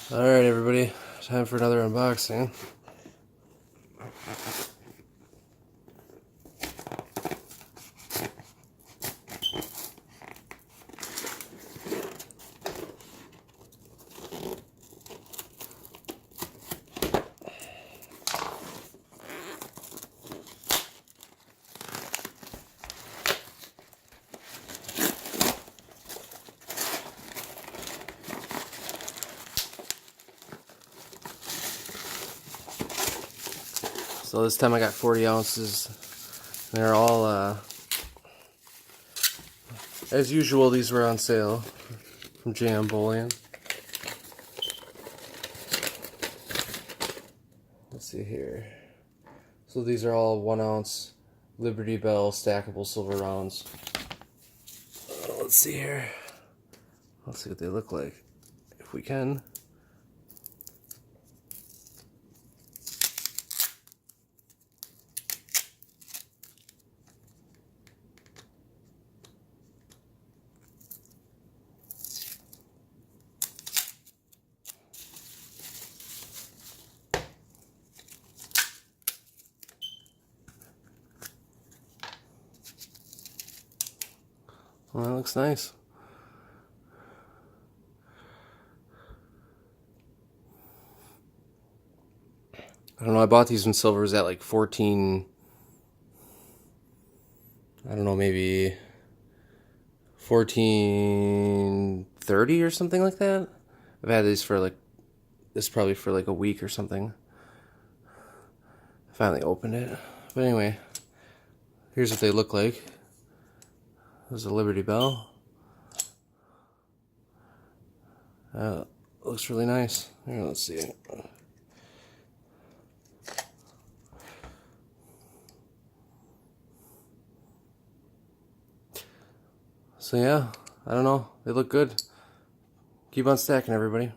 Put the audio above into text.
Alright everybody, time for another unboxing. So this time I got 40 ounces. They're all, as usual, these were on sale from JM Bullion. Let's see here. So these are all 1 ounce Liberty Bell stackable silver rounds. Let's see here. Let's see what they look like, if we can. Well, that looks nice. I don't know, I bought these when silver was at like 14, I don't know, maybe 14.30 or something like that. I've had these for probably for like a week or something. I finally opened it. But anyway, here's what they look like. There's a Liberty Bell. Looks really nice. Here, let's see it. So yeah, I don't know. They look good. Keep on stacking, everybody.